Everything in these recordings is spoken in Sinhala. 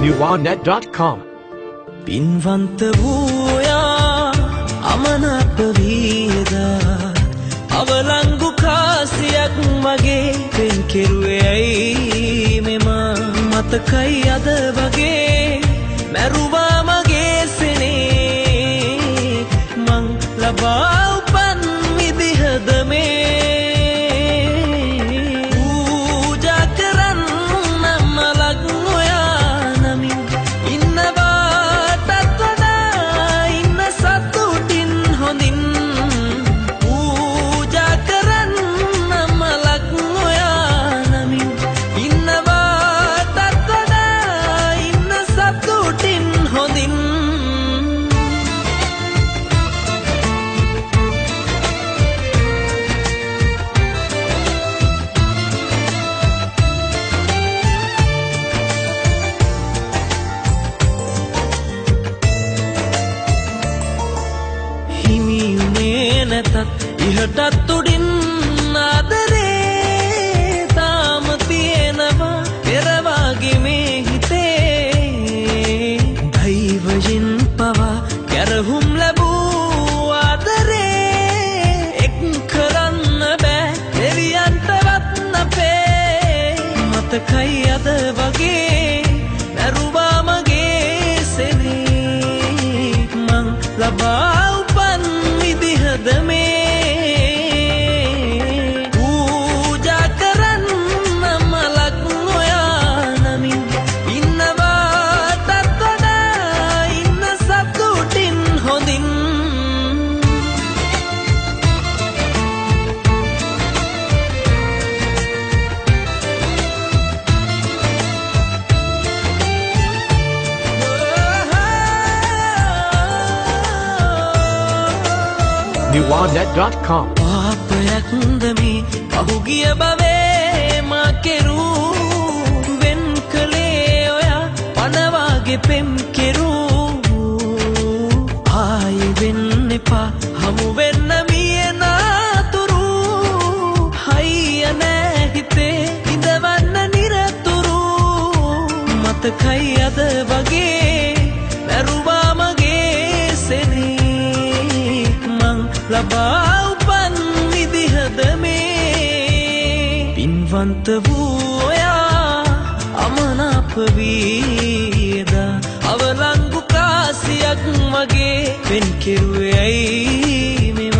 newanet.com පින්වන්ත වූයා අමනාප වීදා අවලංගු කාසියක් වගේ පෙන් කෙරුවේ ඇයි මෙම මතකයි අද වගේ මැරුවා මගේ සෙනේ මං ලබා උපන් විදිහද මේ පූජා කරන්න මලක් ඔයා නමින් ඉන්නවාටත් වඩා ඉන්න සතුටින් හොඳින් පූජා කරන්න මලක් ඔයා නමින් ඉන්නවාටත් වඩා ඉන්න සතුටින් හොඳින් ඉහටත් උඩින් ආදරේ තාම තියෙනවා පෙරවාගේ මේ හිතේ දෛවයෙන් පවා කැරහුම් ලැබූ ආදරේ එක් කරන්න බෑ දෙවියන්ටවත් අපේ මතකයි අද වගේ මැරුවා මගේ සෙනේ මං ලබා උපන් විදිහද මේ newanet.com පාපයක්ද මේ පහුගිය බවේ මා කෙරූ වෙන් කළේ ඔයා පනවාගේ පෙම් කෙරූ ආයෙ වෙන්න එපා හමු වෙන්න මියනාතුරු හයිය නෑ හිතේ ඉඳවන්න නිරතුරු මතකයි අද වගේ මැරුවා මගේ සෙනේ ලබා උපන් විදිහද මේ පින්වන්ත වූ ඔයා අමනාප වීදා අවලංගු කාසියක් වගේ පෙන් කෙරුවේ ඇයි මෙම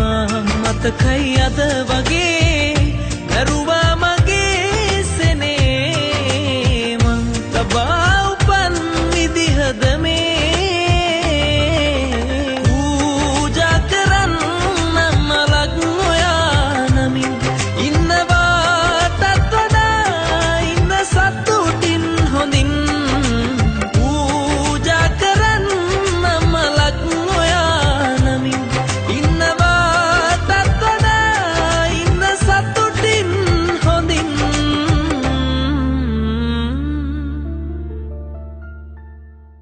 මතකයි අද වගේ මැරුවා